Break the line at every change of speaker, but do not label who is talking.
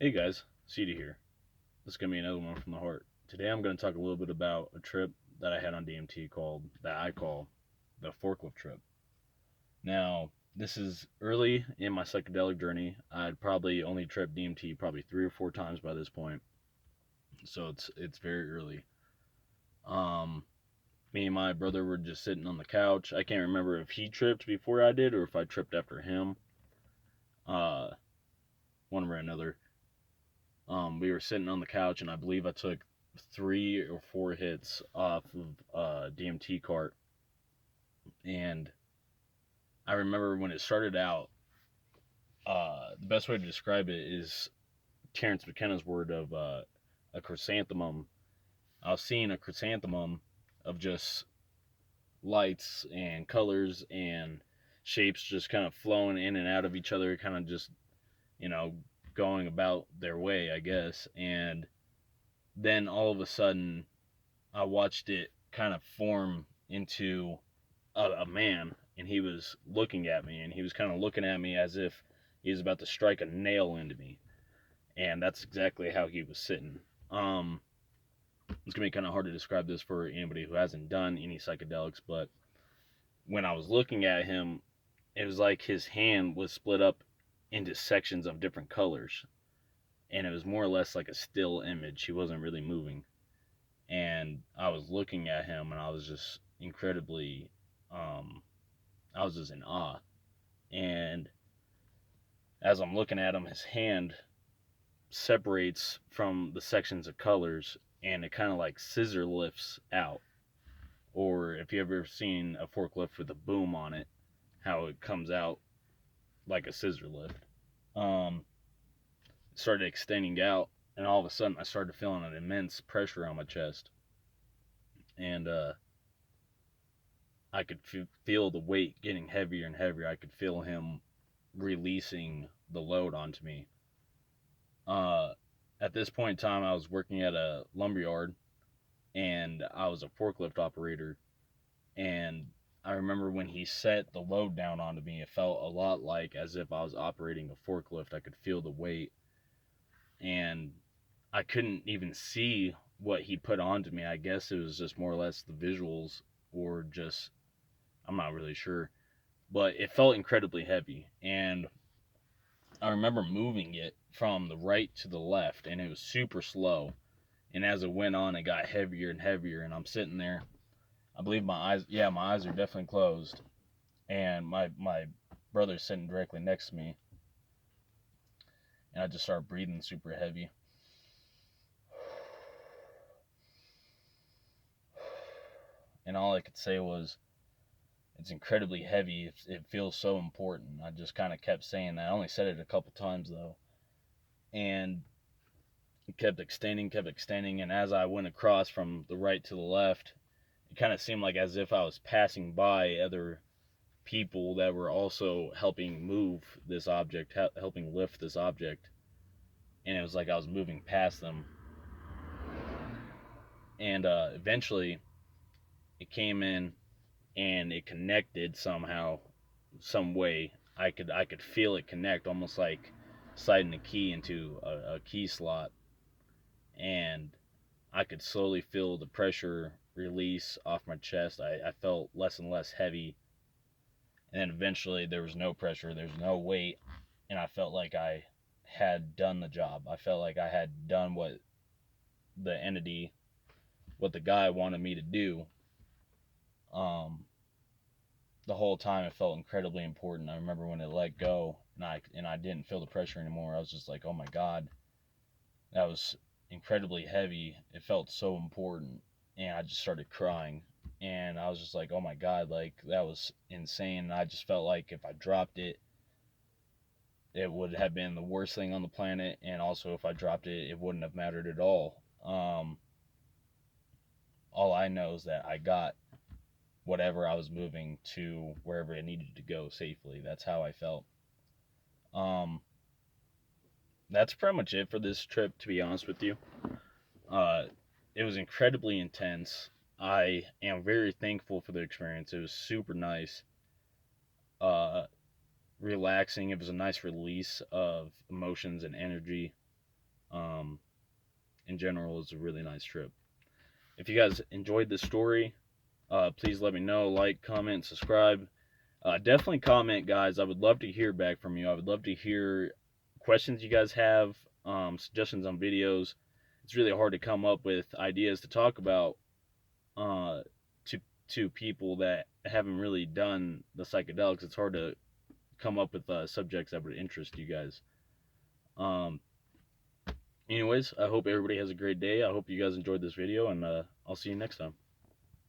Hey guys, CD here. This is gonna be another one from the heart. Today I'm gonna talk a little bit about a trip that I had on DMT that I call the forklift trip. Now, this is early in my psychedelic journey. I'd probably only tripped DMT probably 3 or 4 times by this point, so it's very early. Um, Me and my brother were just sitting on the couch. I can't remember if he tripped before I did or if I tripped after him. Uh, One way or another. We were sitting on the couch, and I believe I took 3 or 4 hits off of DMT cart. And I remember when it started out, the best way to describe it is Terrence McKenna's word of a chrysanthemum. I was seeing a chrysanthemum of just lights and colors and shapes just kind of flowing in and out of each other, kind of just, you know, going about their way, I guess. And then all of a sudden, I watched it kind of form into a man, and he was looking at me, and he was kind of looking at me as if he was about to strike a nail into me, and that's exactly how he was sitting. Um, it's gonna be kind of hard to describe this for anybody who hasn't done any psychedelics, but when I was looking at him, it was like his hand was split up into sections of different colors, and it was more or less like a still image. He wasn't really moving, and I was looking at him, and I was just incredibly, um, I was just in awe. And as I'm looking at him, his hand separates from the sections of colors, and it kind of like scissor lifts out. Or if you ever seen a forklift with a boom on it, how it comes out like a scissor lift. Um, it started extending out, and all of a sudden I started feeling an immense pressure on my chest, and I could feel the weight getting heavier and heavier. I could feel him releasing the load onto me. Uh, at this point in time, I was working at a lumberyard, and I was a forklift operator. And I remember when he set the load down onto me, it felt a lot like as if I was operating a forklift. I could feel the weight, and I couldn't even see what he put onto me. I guess it was just more or less the visuals, or just, I'm not really sure. But it felt incredibly heavy, and I remember moving it from the right to the left, and it was super slow. And as it went on, it got heavier and heavier, and I'm sitting there. I believe my eyes are definitely closed, and my brother's sitting directly next to me, and I just started breathing super heavy. And all I could say was, it's incredibly heavy. It feels so important. I just kind of kept saying that. I only said it a couple times though, and it kept extending. And as I went across from the right to the left, it kind of seemed like as if I was passing by other people that were also helping move this object, helping lift this object, and it was like I was moving past them. And eventually, it came in and it connected somehow, some way. I could feel it connect, almost like sliding a key into a key slot, and I could slowly feel the pressure release off my chest. I felt less and less heavy, and then eventually there was no pressure, there's no weight, and I felt like I had done the job. I felt like I had done the entity, what the guy wanted me to do. Um, the whole time it felt incredibly important. I remember when it let go, and I didn't feel the pressure anymore. I was just like, oh my god, that was incredibly heavy. It felt so important, and I just started crying. And I was just like, oh my god, like that was insane. And I just felt like if I dropped it, it would have been the worst thing on the planet, and also if I dropped it, it wouldn't have mattered at all. All I know is that I got whatever I was moving to wherever it needed to go safely. That's how I felt. Um, that's pretty much it for this trip, to be honest with you. Uh, it was incredibly intense. I am very thankful for the experience. It was super nice, uh, relaxing. It was a nice release of emotions and energy. Um, in general, it's a really nice trip. If you guys enjoyed this story, please let me know. Like, comment, subscribe. Definitely comment, guys. I would love to hear back from you. I would love to hear questions you guys have, suggestions on videos. It's really hard to come up with ideas to talk about uh, to people that haven't really done the psychedelics. It's hard to come up with subjects that would interest you guys. Um, Anyways, I hope everybody has a great day. I hope you guys enjoyed this video, and I'll see you next time.